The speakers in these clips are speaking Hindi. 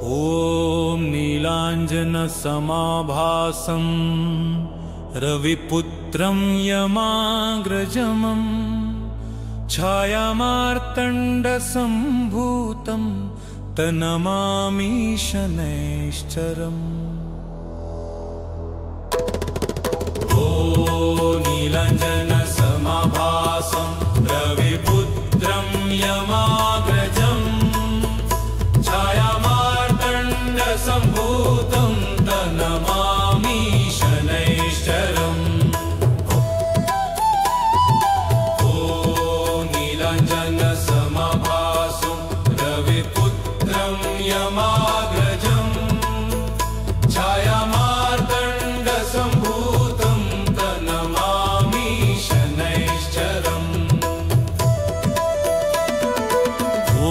ॐ नीलाञ्जनसमाभासं रविपुत्रं यमाग्रजमं छायामार्तण्डसम्भूतं तनमामि शनैश्चरम्। ॐ नीलाञ्जनसमाभासं रविपुत्रं यमाग्रजं छायामार्तण्डसम्भूतं तनमामि शनैश्चरम्। ॐ नीलाञ्जनसमाभासं रविपुत्रं यमाग्रजं छायामार्तण्डसम्भूतं तनमामि शनैश्चरम्। ॐ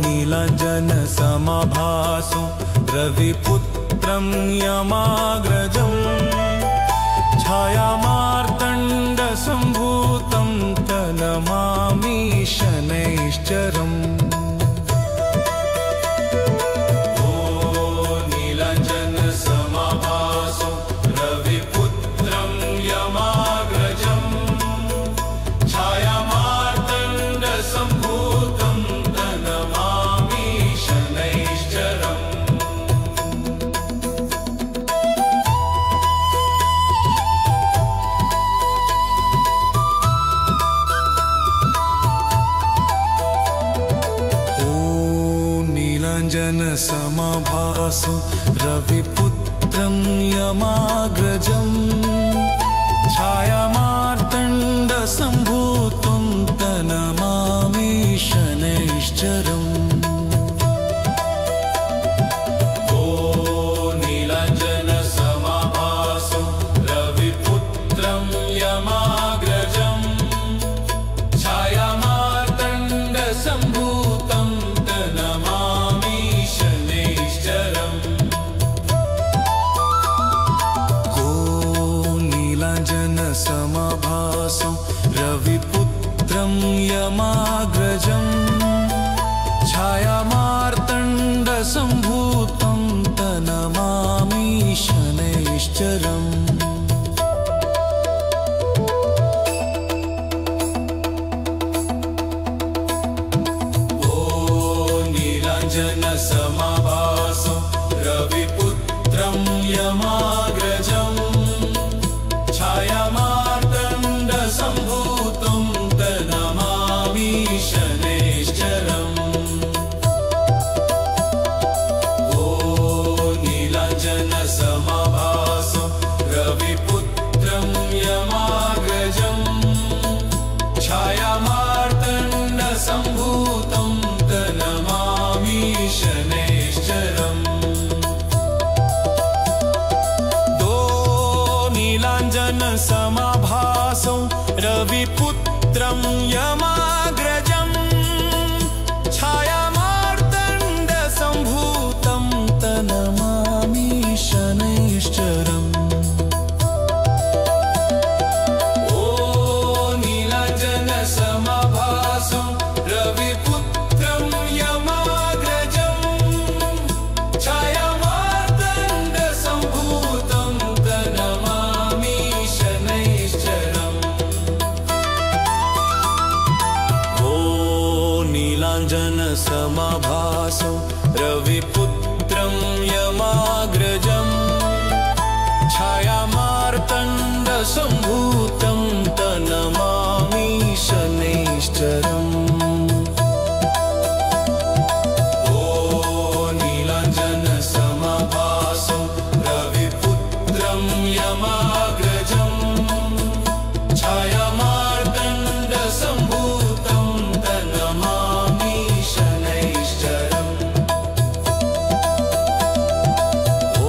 नीलाञ्जनसमाभासं रविपुत्रं यमाग्रजं छायामार्तण्डसम्भूतं तनमामि शनैश्चरम्। ॐ नीलाञ्जनसमाभासं रविपुत्रं यमाग्रजं छायामार्तण्डसम्भूतं तनमामि शनैश्चरम्। नीलाञ्जनसमाभासं रविपुत्रं यमाग्रजं छायामार्तण्डसम्भूतं तनमामि शनैश्चरम्। ॐ नीलाञ्जनसमाभासं रविपुत्रं यमाग्रजं छायामार्तण्डसम्भूतं तनमामि शनैश्चरम्। ॐ नीलाञ्जनसमाभासं रविपुत्रं यमाग्रजं छायामार्तण्डसम्भूतं तनमामि शनैश्चरम्। नीलाञ्जनसमाभासं रविपुत्रं यमाग्रजं छायामार्तण्डसम्भूतं तनमामि शनैश्चरम्। ॐ नीलाञ्जनसमाभासं रविपुत्रं यमाग्रजं छायामार्तण्डसम्भूतं तनमामि शनैश्चरम्। नीलाञ्जनसमाभासं रविपुत्रं यमाग्रजं छायामार्तण्डसम्भूतं तनमामि शनैश्चरम्। ॐ नीलाञ्जनसमाभासं रविपुत्रं यमाग्रजं छायामार्तण्डसम्भूतं तनमामि शनैश्चरम्। ॐ नीलाञ्जनसमाभासं रविपुत्रं यमाग्रजं छायामार्तण्डसम्भूतं तनमामि शनैश्चरम्। ॐ नीलाञ्जनसमाभासं रविपुत्रं यमाग्रजं छायामार्तण्डसम्भूतं तनमामि शनैश्चरम्। ॐ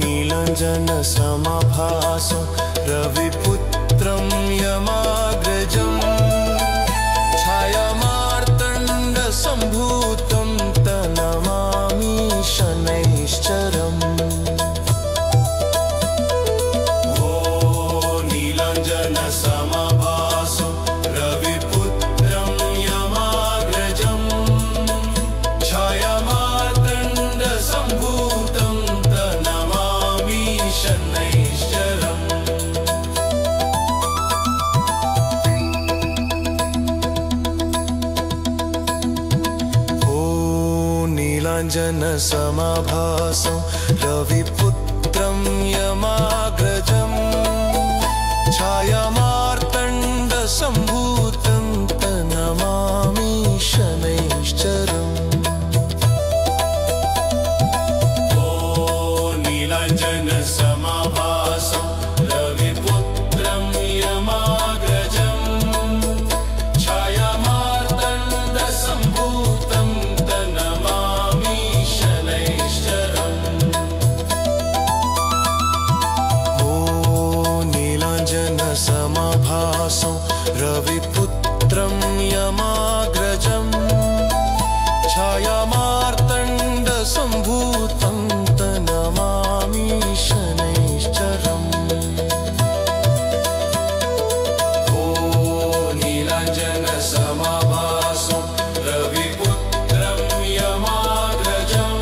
नीलाञ्जनसमाभासं रविपुत्रं यमाग्रजं छायामार्तण्डसम्भूतं तनमामि शनैश्चरम्। ॐ नीलाञ्जनसमाभासं रविपुत्रं यमाग्रजं छायामार्तण्डसम्भूतं नीलाञ्जनसमाभासं रविपुत्रं यमाग्रजं छायामार्तण्डसम्भूतं तन्नमामि शनैश्चरम्। नीलाञ्जनसमाभासं रविपुत्रं यमाग्रजं छायामार्तण्डसम्भूतं तन्नमामि शनैश्चरम्। ॐ नीलाञ्जनसमाभासं रविपुत्रं यमाग्रजं छायामार्तण्डसम्भूतं तन्नमामि शनैश्चरम्। ॐ नीलाञ्जनसमाभासं रविपुत्रं यमाग्रजं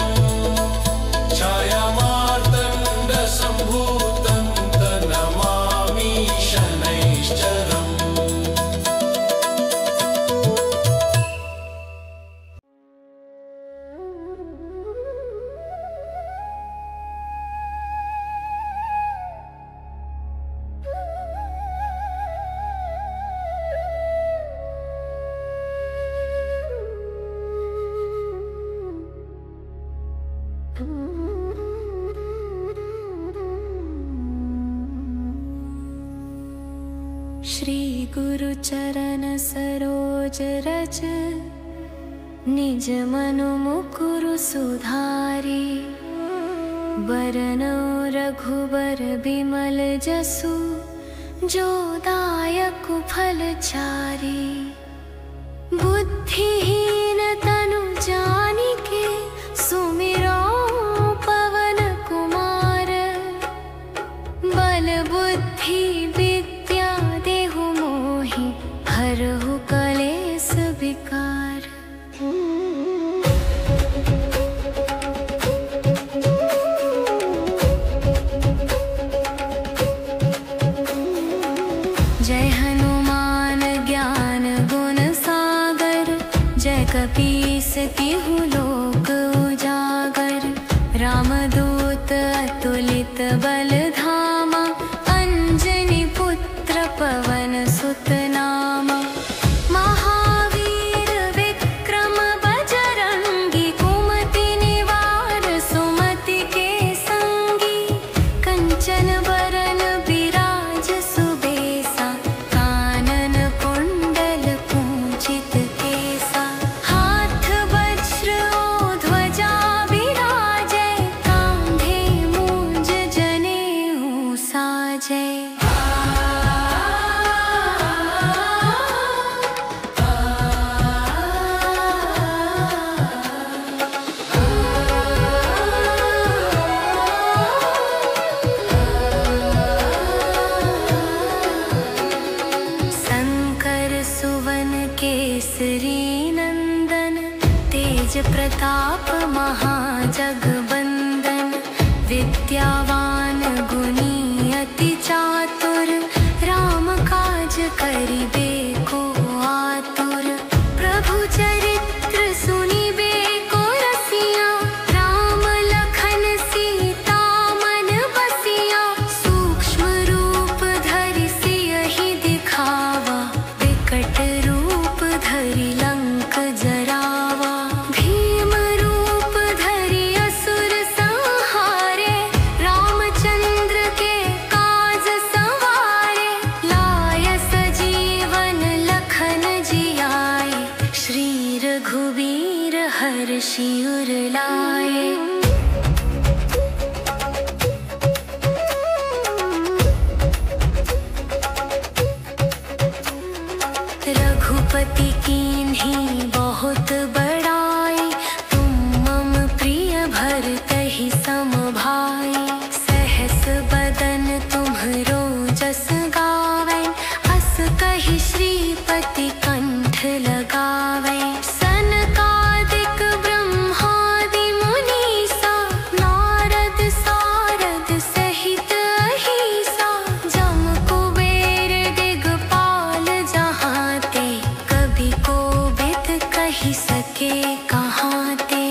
छायामार्तण्डसम्भूतं तन्नमामि शनैश्चरम्। श्री गुरु चरण सरोज रज निज मनु मुकुरु सुधारी। बरनौ रघुबर बिमल जसु जो दायक फल चारी। बुद्धिहीन तनु जानिके सुमिरो पवन कुमार। बल बुद्धि विद्या देहु मोहि हरहु कलेस विकार। जय हनुमान ज्ञान गुण सागर। जय कपीस तिहु लोक उजागर। रामदूत अतुलित बल धामा। अंजनी पुत्र पवन सुत नामा। महावीर विक्रम बजरंगी। कुमति निवार सुमति के संगी। कंचन बरन बिराज सुबेसा। कानन कुंडल कुंचित केसा। हाथ वज्र ओ ध्वजा बिराजे। कांधे मूंज जनेऊ साजे। शंकर सुवन केसरी नंदन। तेज प्रताप महाजगबंदन। विद्यावान गुणी अति चातुर। राम काज करिबे को आतुर। प्रभु चरित्र सुनिबे को रसिया। राम लखन सीता मन बसिया। सूक्ष्म रूप धरि सियहि दिखावा। विकट रूप धरि लंक जरावा। भीम रूप धरि असुर संहारे। रामचंद्र के काज सवारे। लाय सजीवन लखन जियाए। श्री रघुवीर हर्षि उर लाए। रघुपति कीन्ही बहुत बड़ाई। तुम मम प्रिय भरतहि सम भाई। सहस बदन तुम्हरो जस गावै। अस कहि श्रीपति कंठ लगावै। सनकादिक ब्रह्मादि मुनीसा। नारद सारद सहित अहिसा। जम कुबेर दिगपाल जहाँ ते। कभी कोबिद कहि सके कहाँ ते।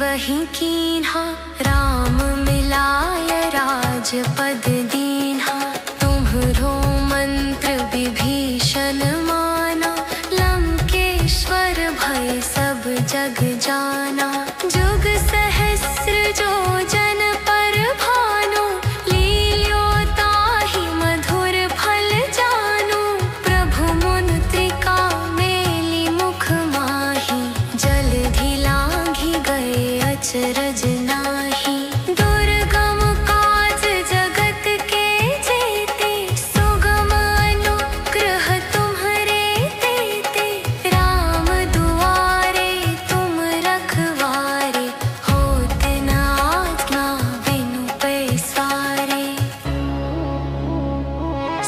वही कीन्हा, राम मिलाय राजपद दीन्हा। तुम्हरो मंत्र विभीषण माना, लंकेश्वर भय सब जग जाना। जुग सहस्र जो जन पर भानु, लील्यो ताहि मधुर फल जानु। प्रभु मुद्रिका मेली मुख माही, जलधि लांघि गए अचरज नाहि। दुर्गम काज जगत के जेते, सुगम अनुग्रह तुम्हरे तेते। राम दुआरे तुम रखवारे, होत न आज्ञा बिनु पैसारे।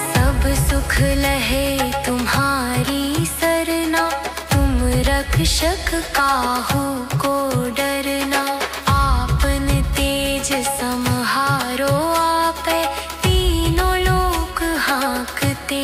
सब सुख लहे तुम्हारी सरना, तुम रक्षक काहू को डरना। आपन तेज समहारो आपे, तीनों लोक हाँकते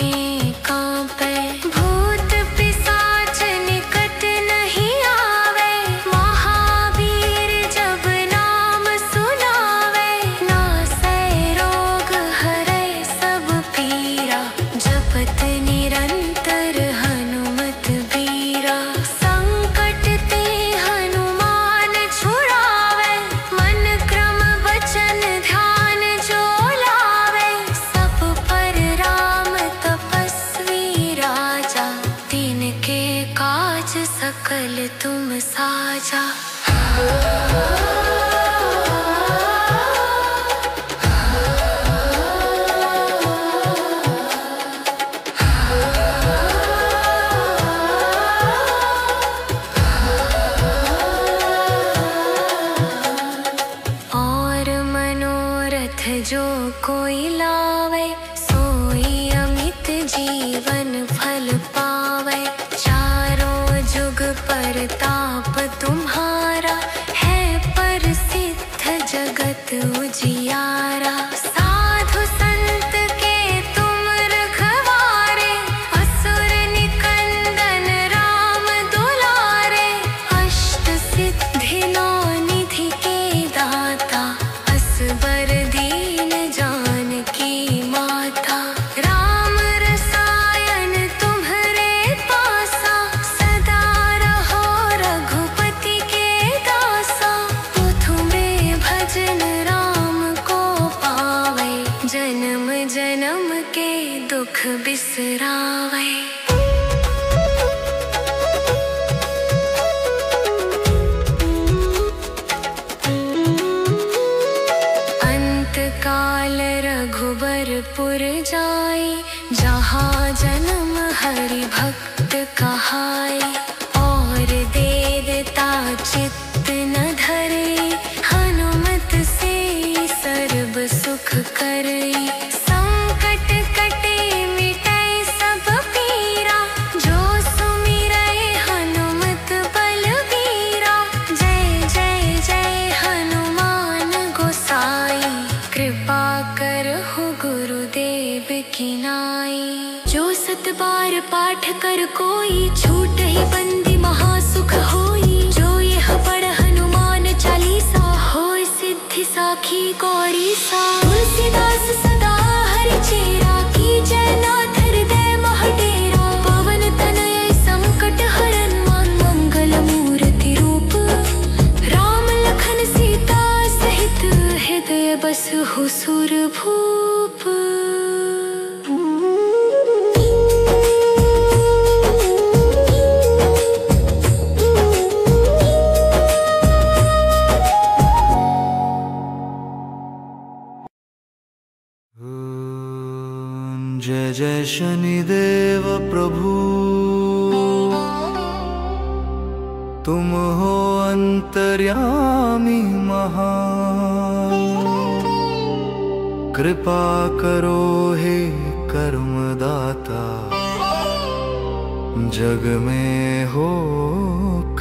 कांपे। भूत पिशाच निकट नहीं आवे, महावीर जब नाम सुनावे। नासै रोग हरै सब पीरा, जपत निरंतर हनुमत बीरा। संकट ते हनुमान छुड़ावे, मन क्रम वचन ध्यान जो लावे। सब पर राम तपस्वी राजा, तिनके काज सकल तुम साजा। और मनोरथ जो कोई लावे, सोई अमित जीवन फल पावे। चारों जुग परताप तुम्हारा, है प्रसिद्ध जगत उजियारा। साधु संत के तुम रखवारे, असुर निकंदन राम दुलारे। अष्ट सिद्धि नौ निधि के दाता, असबर दीन जानकी माता। राम रसायन तुम्हरे पासा, सदा रहो रघुपति के दासा। तुमरे भजन राम को पावे, जन्म जन्म के दुख बिसरावे। अंत काल रघुबरपुर जाई, जहाँ जन्म हरि भक्त कहाई। और देवता चित्त न धरे, हनुमत से सर्व सुख करई। संकट कटे मिटै सब पीरा, जो सुमिरै हनुमत बलबीरा। जय जय जय हनुमान गोसाई, कृपा करहु गुरुदेव की नाई। जो सत बार पाठ कर कोई, छूटहि बंदी महासुख होई। जो यह पढ़ हनुमान चालीसा, होय सिद्धि साखी गौरी सा। तुलसीदास सदा हरि चेरा, कीजय नाथ हृदय मह डेरा। पवन तनय संकट हरन, मंगल मूर्ति रूप। राम लखन सीता सहित, हृदय बसहु सुरभूप। जय जय शनिदेव प्रभु, तुम हो अंतर्यामी महान। कृपा करो हे कर्मदाता, जग में हो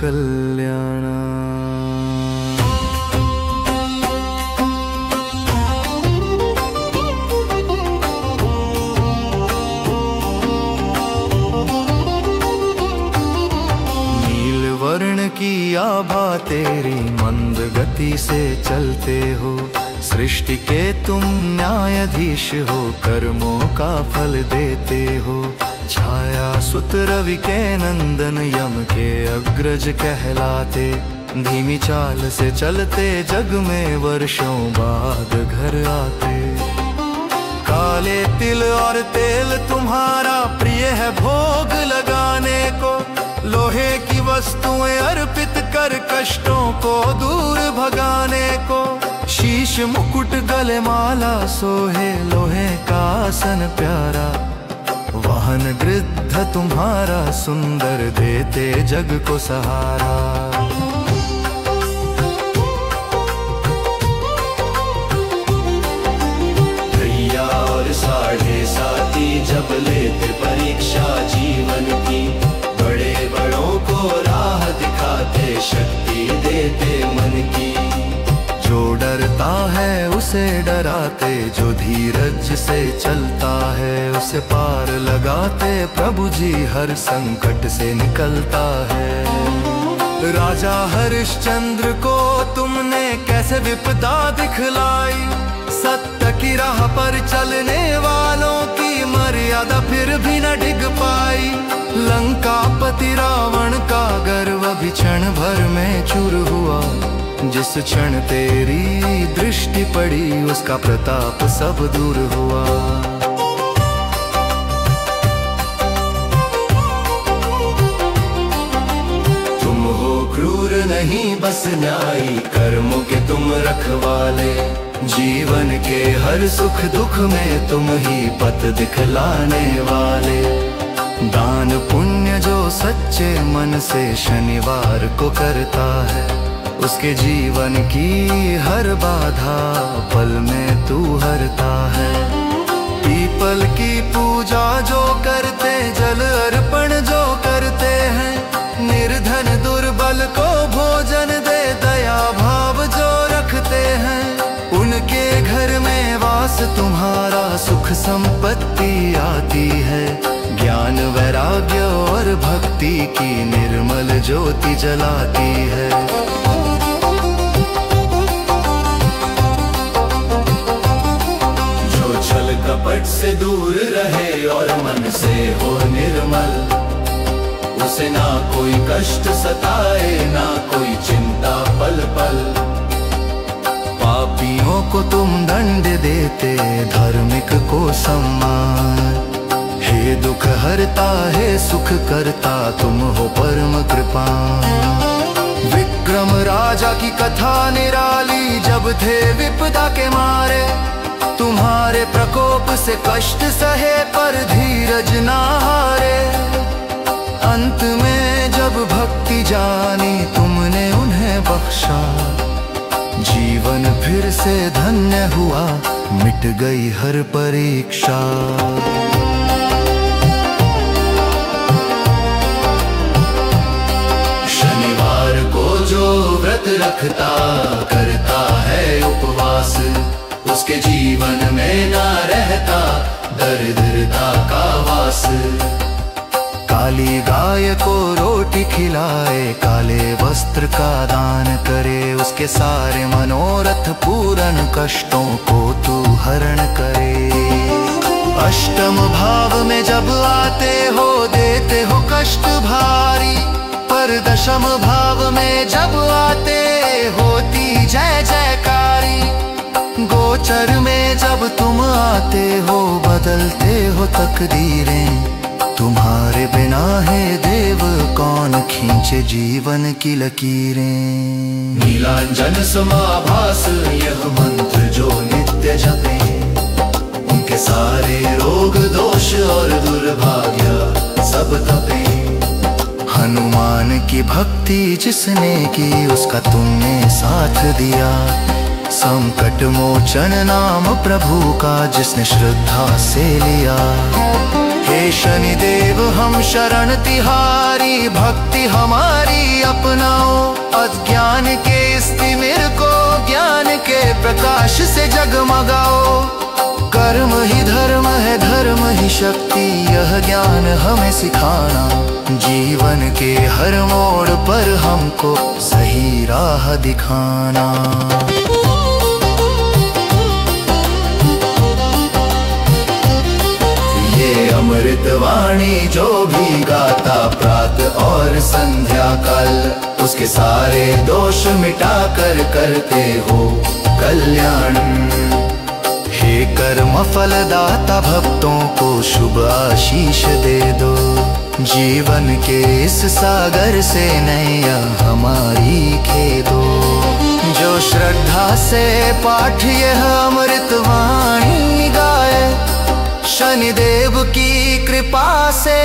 कल्याण। वर्ण की आभा तेरी, मंद भक्ति से चलते हो। सृष्टि के तुम न्यायाधीश हो, कर्मों का फल देते हो। छाया सुत रवि के नंदन, यम के अग्रज कहलाते। धीमी चाल से चलते जग में, वर्षों बाद घर आते। काले तिल और तेल तुम्हारा प्रिय है भोग लगाने को। लोहे की वस्तुएं अर्पित कर कष्टों को दूर भगाने को। शीश मुकुट गले माला सोहे, लोहे का आसन प्यारा। वाहन गृद्ध तुम्हारा सुंदर, देते जग को सहारा। भैया और साढ़े साथी जब लेते परीक्षा जीवन की, बड़े बड़ों को राह दिखाते, शक्ति देते मन की। जो डरता है उसे डराते, जो धीरज से चलता है उसे पार लगाते। प्रभु जी हर संकट से निकलता है। राजा हरिश्चंद्र को तुमने कैसे विपदा दिखलाई। सत्य की राह पर चलने वालों की मर्यादा फिर भी न डिग पाई। लंकापति रावण का गर्व भी क्षण भर में चूर हुआ। जिस क्षण तेरी दृष्टि पड़ी, उसका प्रताप सब दूर हुआ। तुम हो क्रूर नहीं बस न्यायी, कर्मों के तुम रखवाले। जीवन के हर सुख दुख में तुम ही पथ दिखलाने वाले। दान पुण्य जो सच्चे मन से शनिवार को करता है, उसके जीवन की हर बाधा पल में तू हरता है। पीपल की पूजा जो करते, जल अर्पण जो करते हैं। निर्धन दुर्बल को भोजन दे, दया भाव जो रखते हैं। उनके घर में वास तुम्हारा, सुख संपत्ति आती है। ज्ञान वैराग्य और भक्ति की निर्मल ज्योति जलाती है। छल कपट से दूर रहे और मन से हो निर्मल, उसे ना कोई कष्ट सताए, ना कोई चिंता पल पल। पापियों को तुम दंड देते, धार्मिक को सम्मान। हे दुख हरता है सुख करता, तुम हो परम कृपान। विक्रम राजा की कथा निराली, जब थे विपदा के मारे। तुम्हारे प्रकोप से कष्ट सहे पर धीरज ना हारे। अंत में जब भक्ति जानी, तुमने उन्हें बख्शा। जीवन फिर से धन्य हुआ, मिट गई हर परीक्षा। शनिवार को जो व्रत रखता, करता है उपवास, उसके जीवन में ना रहता दरिद्रता का वास। काली गाय को रोटी खिलाए, काले वस्त्र का दान करे। उसके सारे मनोरथ पूर्ण, कष्टों को तू हरण करे। अष्टम भाव में जब आते हो, देते हो कष्ट भारी। पर दशम भाव में जब आते, होती जय जयकारी। गोचर में जब तुम आते हो, बदलते हो तकदीरें। तुम्हारे बिना है देव कौन खींचे जीवन की लकीरें। नीलांजन समाभास यह मंत्र जो नित्य जपे, उनके सारे रोग दोष और दुर्भाग्य सब तपे। हनुमान की भक्ति जिसने की, उसका तुमने साथ दिया। संकट मोचन नाम प्रभु का, जिसने श्रद्धा से लिया। हे शनिदेव हम शरण तिहारी, भक्ति हमारी अपनाओ। अज्ञान के इस तिमिर को ज्ञान के प्रकाश से जगमगाओ। कर्म ही धर्म है, धर्म ही शक्ति, यह ज्ञान हमें सिखाना। जीवन के हर मोड़ पर हमको सही राह दिखाना। ये अमृत वाणी जो भी गाता प्रातः और संध्या काल, उसके सारे दोष मिटा कर करते हो कल्याण। हे कर्म फलदाता भक्तों को शुभ आशीष दे दो। जीवन के इस सागर से नैया हमारी खेदो। जो श्रद्धा से पाठ यह अमृत वाणी गाए, शनिदेव की कृपा से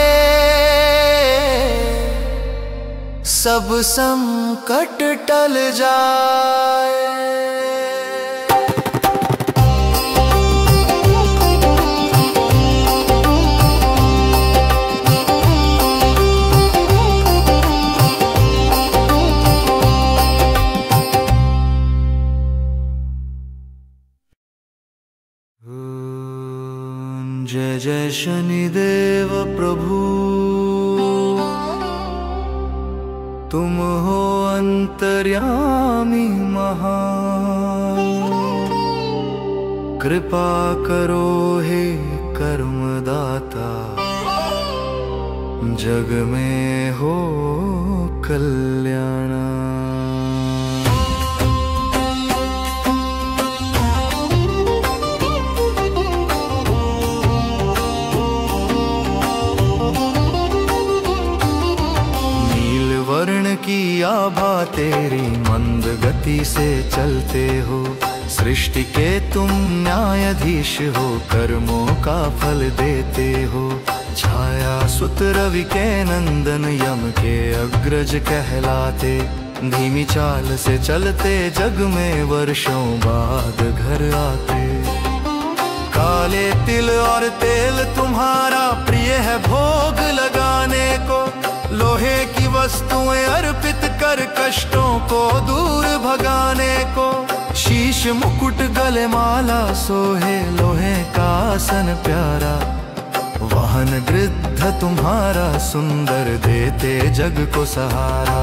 सब संकट टल जाए। जय जय शनिदेव प्रभु, तुम हो अंतर्यामी महान। कृपा करो हे कर्मदाता, जग में हो कल्याण। वर्ण की आभा तेरी मंद गति से चलते हो। सृष्टि के तुम न्यायाधीश हो, कर्मों का फल देते हो। छाया सुत रवि के नंदन, यम के अग्रज कहलाते। धीमी चाल से चलते जग में वर्षों बाद घर आते। काले तिल और तेल तुम्हारा प्रिय है भोग लगाने को। लोहे की वस्तुएं अर्पित कर कष्टों को दूर भगाने को। शीश मुकुट गले माला सोहे, लोहे का आसन प्यारा। वाहन गृध्र तुम्हारा सुंदर, देते जग को सहारा।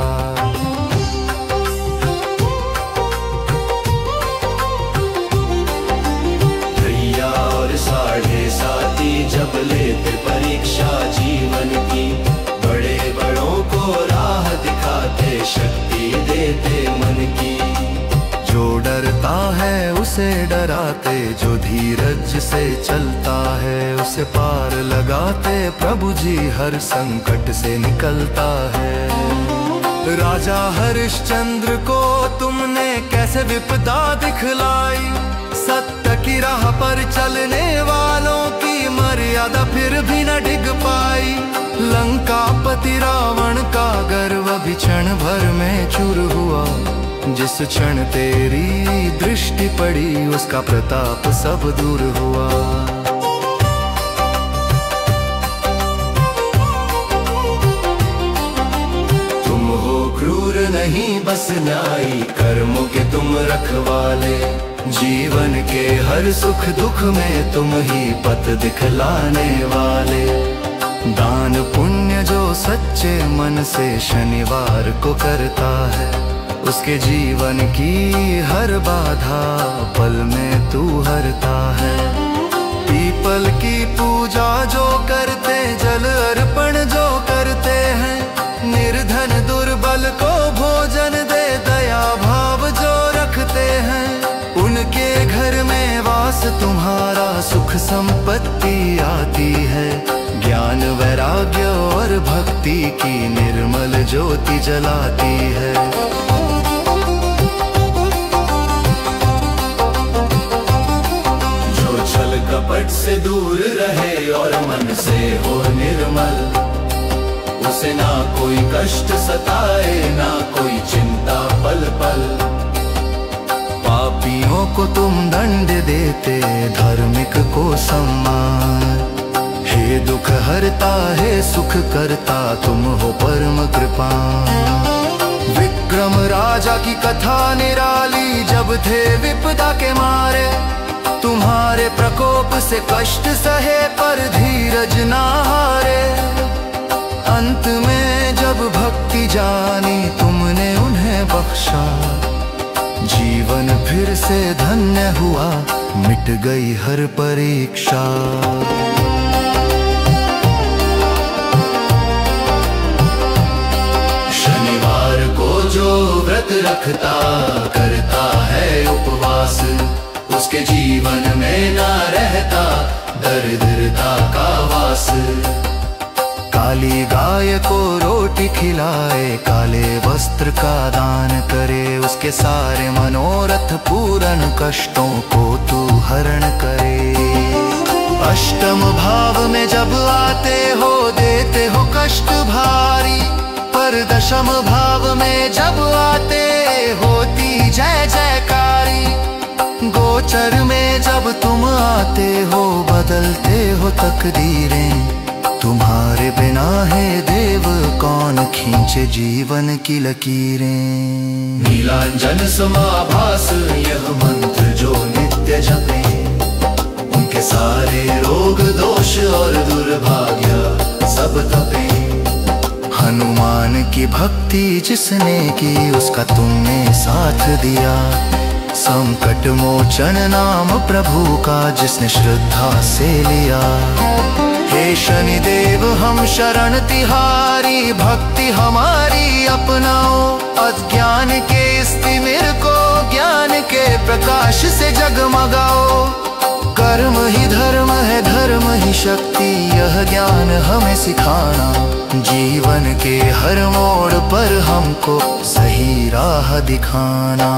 भैया और साढ़े साथी जब लेते परीक्षा जीवन की, बड़े बड़ों को राह दिखाते, शक्ति देते मन की। जो डरता है उसे डराते, जो धीरज से चलता है उसे पार लगाते। प्रभु जी हर संकट से निकलता है। राजा हरिश्चंद्र को तुमने कैसे विपदा दिखलाई। सत्य की राह पर चलने वालों की मर्यादा फिर भी न डिग पाई। लंकापति रावण का गर्व भी क्षण भर में चूर हुआ। जिस क्षण तेरी दृष्टि पड़ी, उसका प्रताप सब दूर हुआ। तुम हो क्रूर नहीं बस न्यायी, कर्मों के तुम रखवाले। जीवन के हर सुख दुख में तुम ही पथ दिखलाने वाले। दान पुण्य जो सच्चे मन से शनिवार को करता है, उसके जीवन की हर बाधा पल में तू हरता है। पीपल की पूजा जो करते, जल अर्पण जो करते हैं, निर्धन दुर्बल को भोजन दे दया भाव जो रखते हैं, उनके घर में वास तुम्हारा सुख संपत्ति आती है। ज्ञान वैराग्य और भक्ति की निर्मल ज्योति जलाती है। जो छल कपट से दूर रहे और मन से हो निर्मल, उसे ना कोई कष्ट सताए ना कोई चिंता पल पल। पापियों को तुम दंड देते, धार्मिक को सम्मान। हे दुख हरता है सुख करता, तुम हो परम कृपान। विक्रम राजा की कथा निराली, जब थे विपदा के मारे, तुम्हारे प्रकोप से कष्ट सहे पर धीरज ना हारे। अंत में जब भक्ति जानी तुमने उन्हें बख्शा, जीवन फिर से धन्य हुआ, मिट गई हर परीक्षा। शनिवार को जो व्रत रखता, करता है उपवास, उसके जीवन में ना रहता दरिद्रता का वास। काली गाय को रोटी खिलाए, काले वस्त्र का दान करे, उसके सारे मनोरथ पूर्ण, कष्टों को तू हरण करे। अष्टम भाव में जब आते हो, देते हो कष्ट भारी, पर दशम भाव में जब आते होती जय जयकारी। गोचर में जब तुम आते हो, बदलते हो तकदीरें, तुम्हारे बिना है देव कौन खींचे जीवन की लकीरें। नीलांजन समाभास यह मंत्र जो नित्य जपे, उनके सारे रोग दोष और दुर्भाग्य सब तपे। हनुमान की भक्ति जिसने की, उसका तुमने साथ दिया, संकट मोचन नाम प्रभु का जिसने श्रद्धा से लिया। हे शनिदेव हम शरण तिहारी, भक्ति हमारी अपनाओ, अज्ञान के इस तिमिर को ज्ञान के प्रकाश से जगमगाओ। कर्म ही धर्म है, धर्म ही शक्ति, यह ज्ञान हमें सिखाना, जीवन के हर मोड़ पर हमको सही राह दिखाना।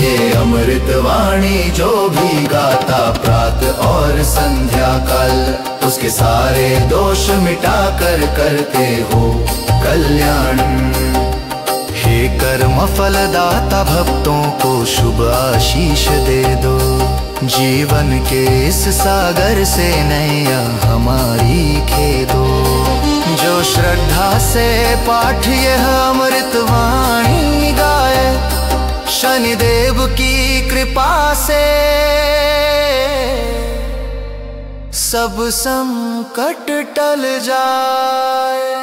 ये अमृत वाणी जो भी गाता प्रात और संध्या काल, उसके सारे दोष मिटा कर करते हो कल्याण। हे कर्म फलदाता भक्तों को शुभ आशीष दे दो, जीवन के इस सागर से नैया हमारी खेदो। जो श्रद्धा से पाठ यह अमृत वाणी गाए, शनिदेव की कृपा से सब संकट टल जाए।